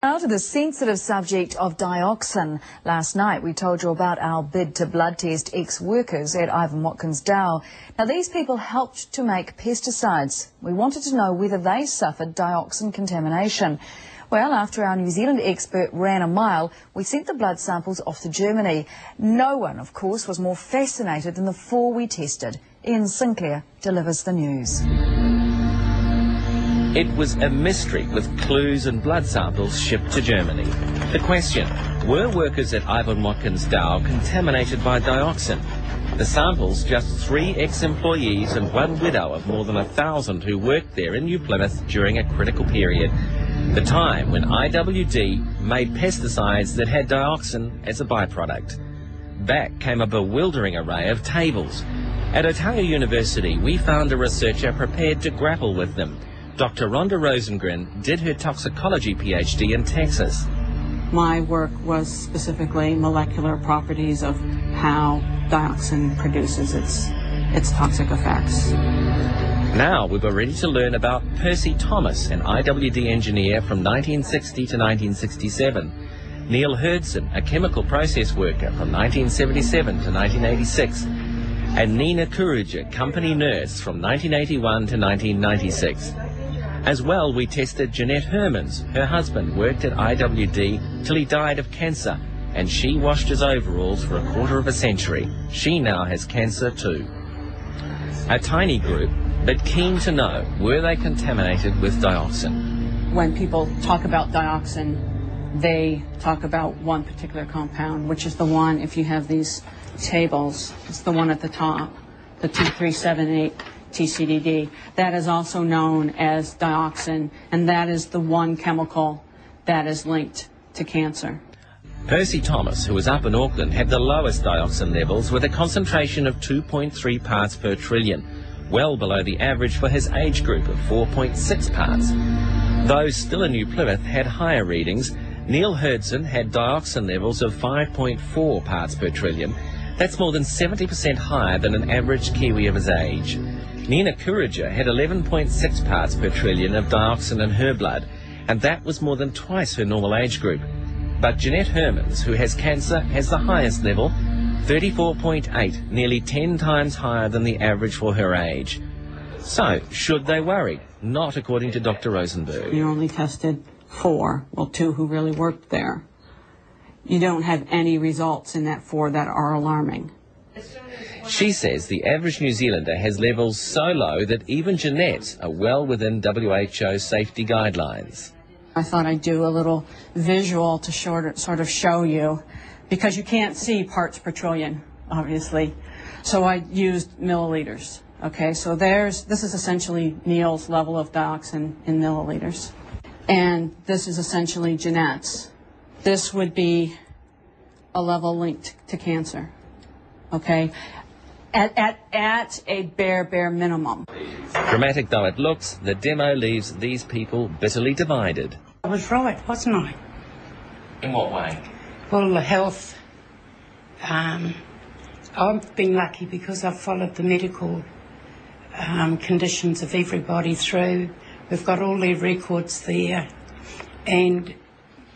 Now to the sensitive subject of dioxin. Last night we told you about our bid to blood test ex-workers at Ivan Watkins Dow. Now these people helped to make pesticides. We wanted to know whether they suffered dioxin contamination. Well, after our New Zealand expert ran a mile, we sent the blood samples off to Germany. No one, of course, was more fascinated than the 4 we tested. Ian Sinclair delivers the news. It was a mystery with clues and blood samples shipped to Germany. The question, were workers at Ivan Watkins Dow contaminated by dioxin? The samples, just 3 ex-employees and 1 widow of more than 1,000 who worked there in New Plymouth during a critical period. The time when IWD made pesticides that had dioxin as a byproduct. Back came a bewildering array of tables. At Otago University, we found a researcher prepared to grapple with them. Dr. Rhonda Rosengren did her toxicology PhD in Texas. My work was specifically molecular properties of how dioxin produces its toxic effects. Now we were ready to learn about Percy Thomas, an IWD engineer from 1960 to 1967. Neil Hurdson, a chemical process worker from 1977 to 1986. And Nina Kuruja, company nurse from 1981 to 1996. As well, we tested Jeanette Hermans. Her husband worked at IWD till he died of cancer, and she washed his overalls for a quarter of a century. She now has cancer too. A tiny group, but keen to know, were they contaminated with dioxin? When people talk about dioxin, they talk about one particular compound, which is the one, if you have these tables, it's the one at the top, the 2378. TCDD. That is also known as dioxin, and that is the one chemical that is linked to cancer. Percy Thomas, who was up in Auckland, had the lowest dioxin levels with a concentration of 2.3 parts per trillion, well below the average for his age group of 4.6 parts. Those still in New Plymouth had higher readings. Neil Hurdson had dioxin levels of 5.4 parts per trillion. That's more than 70% higher than an average Kiwi of his age. Nina Kuruja had 11.6 parts per trillion of dioxin in her blood, and that was more than twice her normal age group. But Jeanette Hermans, who has cancer, has the highest level, 34.8, nearly 10 times higher than the average for her age. So, should they worry? Not according to Dr. Rosenberg. You only tested 4, well 2 who really worked there. You don't have any results in that 4 that are alarming. She says the average New Zealander has levels so low that even Jeanette's are well within WHO safety guidelines. I thought I'd do a little visual to sort of show you, because you can't see parts per trillion, obviously. So I used milliliters. Okay, so this is essentially Neil's level of dioxin in milliliters. And this is essentially Jeanette's. This would be a level linked to cancer. Okay, at a bare minimum. Dramatic though it looks, the demo leaves these people bitterly divided. I was right, wasn't I? In what way? Well, the health. I've been lucky because I've followed the medical conditions of everybody through. We've got all their records there, and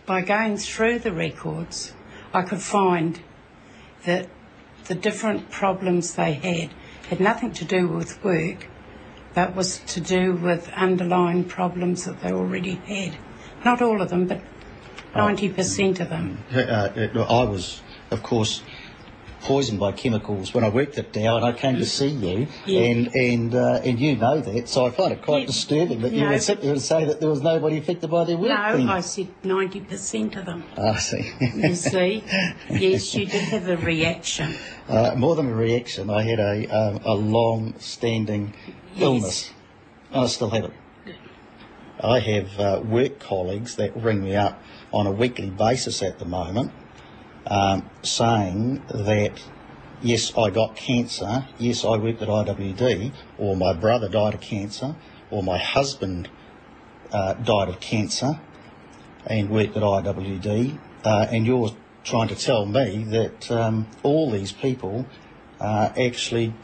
by going through the records, I could find that the different problems they had nothing to do with work, but was to do with underlying problems that they already had. Not all of them, but 90% of them. I was, of course, poisoned by chemicals when I worked at Dow, and I came to see you, and you know that, so I find it quite disturbing that you would sit there and say that there was nobody affected by their work. No, I said 90% of them. I see. You see? Yes, you did have a reaction. More than a reaction, I had a long-standing illness, and I still have it. I have work colleagues that ring me up on a weekly basis at the moment, saying that, yes, I got cancer, yes, I worked at IWD, or my brother died of cancer, or my husband died of cancer and worked at IWD, and you're trying to tell me that all these people actually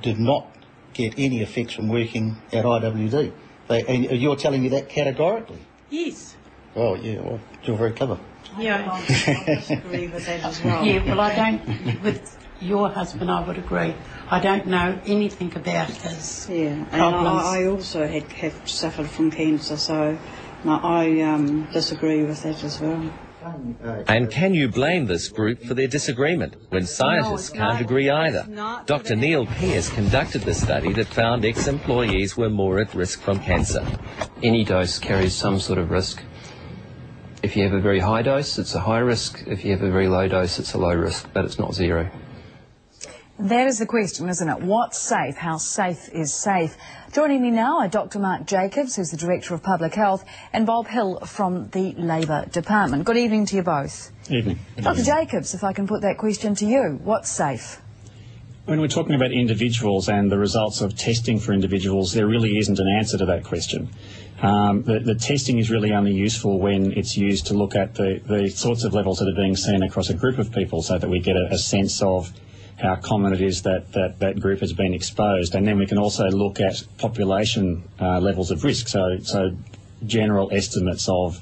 did not get any effects from working at IWD. And you're telling me that categorically? Yes. Oh, yeah, well, you're very clever. Yeah, I disagree with that as well. Yeah, well, I don't, with your husband, I would agree. I don't know anything about his and problems. I also have suffered from cancer, so I disagree with that as well. And can you blame this group for their disagreement when scientists can't agree either? Dr. Neil Pearce conducted the study that found ex-employees were more at risk from cancer. Any dose carries some sort of risk. If you have a very high dose, it's a high risk. If you have a very low dose, it's a low risk, but it's not zero. That is the question, isn't it? What's safe? How safe is safe? Joining me now are Dr. Mark Jacobs, who's the Director of Public Health, and Bob Hill from the Labour Department. Good evening to you both. Evening. Dr. Jacobs, if I can put that question to you, what's safe? When we're talking about individuals and the results of testing for individuals, there really isn't an answer to that question. The testing is really only useful when it's used to look at the sorts of levels that are being seen across a group of people so that we get a sense of how common it is that group has been exposed. And then we can also look at population levels of risk, so general estimates of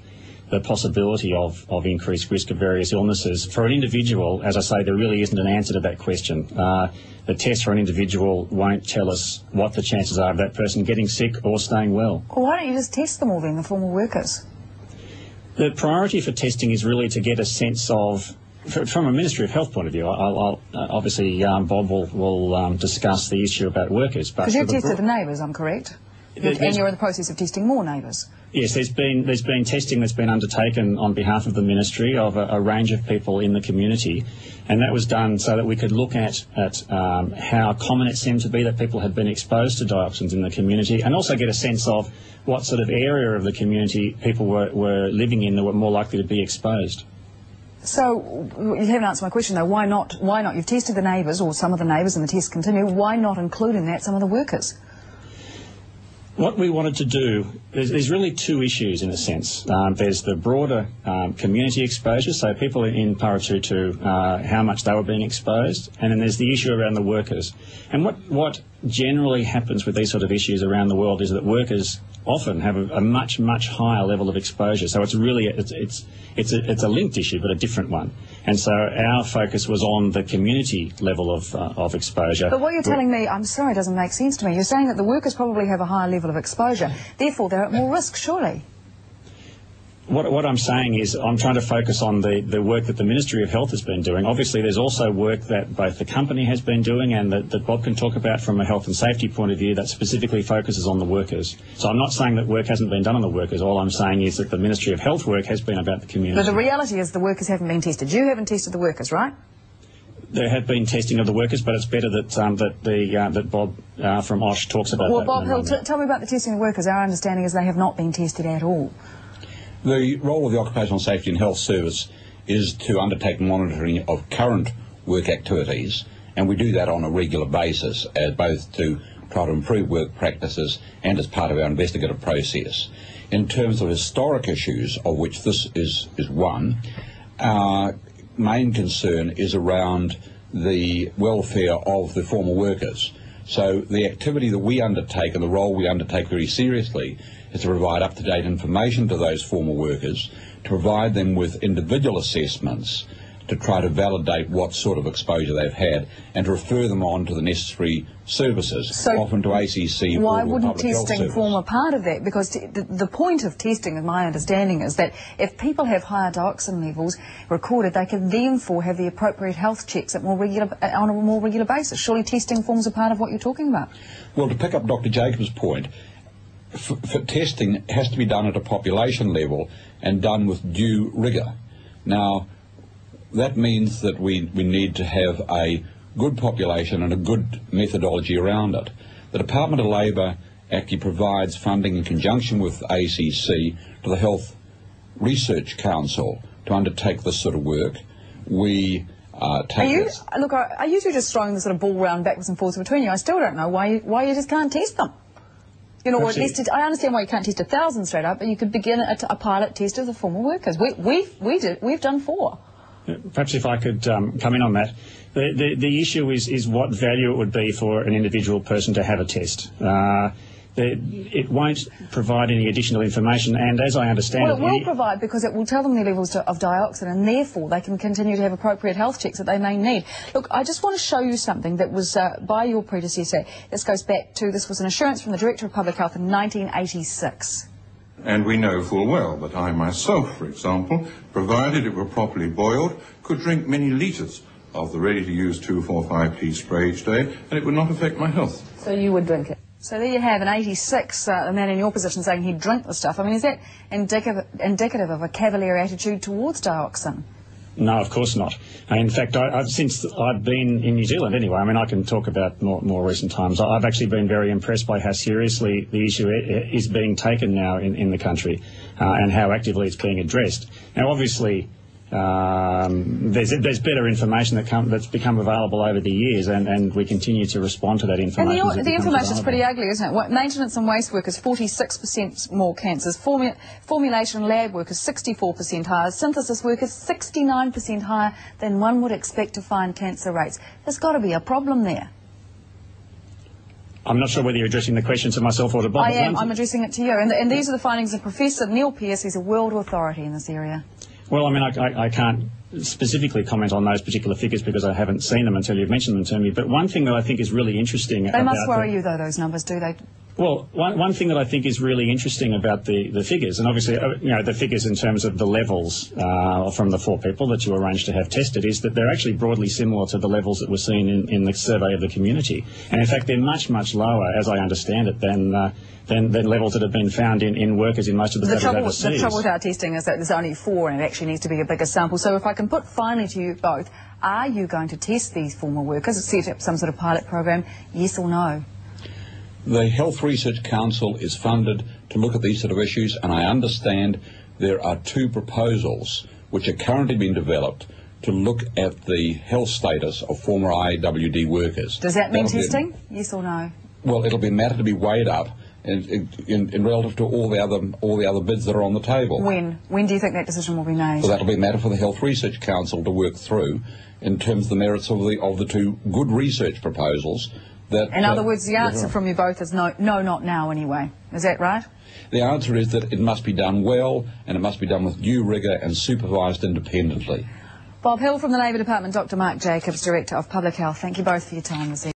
the possibility of increased risk of various illnesses. For an individual, as I say, there really isn't an answer to that question. The test for an individual won't tell us what the chances are of that person getting sick or staying well. Well, why don't you just test them all then, the former workers? The priority for testing is really to get a sense of, from a Ministry of Health point of view, obviously Bob will discuss the issue about workers. Because you've tested the neighbours, I'm correct? And you're in the process of testing more neighbours. Yes, there's been testing that's been undertaken on behalf of the Ministry of a range of people in the community, and that was done so that we could look at how common it seemed to be that people had been exposed to dioxins in the community, and also get a sense of what sort of area of the community people were living in that were more likely to be exposed. So, you haven't answered my question though, why not? You've tested the neighbours, or some of the neighbours, and the tests continue, why not include in that some of the workers? What we wanted to do, there's really two issues in a sense. There's the broader community exposure, so people in Paratutu, how much they were being exposed, and then there's the issue around the workers. And what generally happens with these sort of issues around the world is that workers often have a much higher level of exposure. So it's really it's a linked issue, but a different one. And so our focus was on the community level of exposure. But what you're telling me, I'm sorry, it doesn't make sense to me. You're saying that the workers probably have a higher level of exposure, therefore they're at more risk, surely. What I'm saying is I'm trying to focus on the work that the Ministry of Health has been doing. Obviously, there's also work that both the company has been doing and that Bob can talk about from a health and safety point of view that specifically focuses on the workers. So I'm not saying that work hasn't been done on the workers. All I'm saying is that the Ministry of Health work has been about the community. But the reality is the workers haven't been tested. You haven't tested the workers, right? There have been testing of the workers, but it's better that Bob from OSH talks about that. Well, Bob Hill, tell me about the testing of the workers. Our understanding is they have not been tested at all. The role of the Occupational Safety and Health Service is to undertake monitoring of current work activities, and we do that on a regular basis, both to try to improve work practices and as part of our investigative process. In terms of historic issues, of which this is one, our main concern is around the welfare of the former workers. So the activity that we undertake and the role we undertake very seriously is to provide up-to-date information to those former workers, to provide them with individual assessments, to try to validate what sort of exposure they've had, and to refer them on to the necessary services, so often to ACC. Why wouldn't testing form a part of that? Because the point of testing, in my understanding, is that if people have higher dioxin levels recorded, they can therefore have the appropriate health checks on a more regular basis. Surely testing forms a part of what you're talking about. Well, to pick up Dr. Jacobs' point, for testing it has to be done at a population level and done with due rigour. Now, that means that we need to have a good population and a good methodology around it. The Department of Labour actually provides funding in conjunction with ACC to the Health Research Council to undertake this sort of work. We take this. Look, are you two just throwing the sort of ball round backwards and forwards between you? I still don't know why you just can't test them. You know, or at least I understand why you can't test 1,000 straight up, but you could begin a pilot test of the former workers. We've done 4. Perhaps if I could come in on that. The issue is what value it would be for an individual person to have a test. it won't provide any additional information, and as I understand it will provide, because it will tell them their levels of dioxin, and therefore they can continue to have appropriate health checks that they may need. Look, I just want to show you something that was by your predecessor. This goes back to, this was an assurance from the Director of Public Health in 1986. And we know full well that I myself, for example, provided it were properly boiled, could drink many litres of the ready-to-use 2,4,5-T spray each day, and it would not affect my health. So you would drink it? So there you have, in 86, a man in your position saying he'd drink the stuff. I mean, is that indicative of a cavalier attitude towards dioxin? No, of course not. In fact, since I've been in New Zealand anyway, I mean, I can talk about more recent times. I've actually been very impressed by how seriously the issue is being taken now in the country, and how actively it's being addressed. Now, obviously, there's better information that's become available over the years, and we continue to respond to that information. And the information's pretty ugly, isn't it? Maintenance and waste workers, 46% more cancers. Formulation lab workers, 64% higher. Synthesis workers, 69% higher than one would expect to find cancer rates. There's got to be a problem there. I'm not sure whether you're addressing the question to myself or to Bob. I am. I'm addressing it to you. And these are the findings of Professor Neil Pearce. He's a world authority in this area. Well, I mean, I can't specifically comment on those particular figures because I haven't seen them until you've mentioned them to me. But one thing that I think is really interesting... They must worry you, though, those numbers, do they? Well, one thing that I think is really interesting about the figures, and obviously, you know, the figures in terms of the levels from the 4 people that you arranged to have tested, is that they're actually broadly similar to the levels that were seen in the survey of the community. And in fact, they're much, much lower, as I understand it, than levels that have been found in workers in most of the studies overseas. The trouble with our testing is that there's only 4 and it actually needs to be a bigger sample. So if I can put finally to you both, are you going to test these former workers, set up some sort of pilot program, yes or no? The Health Research Council is funded to look at these sort of issues, and I understand there are 2 proposals which are currently being developed to look at the health status of former IAWD workers. Does that mean testing? Yes or no? Well, it'll be a matter to be weighed up in relative to all the other bids that are on the table. When do you think that decision will be made? Well, that'll be a matter for the Health Research Council to work through in terms of the merits of the 2 good research proposals. In other words, the answer from you both is no, not now anyway. Is that right? The answer is that it must be done well, and it must be done with due rigour and supervised independently. Bob Hill from the Labour Department, Dr. Mark Jacobs, Director of Public Health. Thank you both for your time this evening.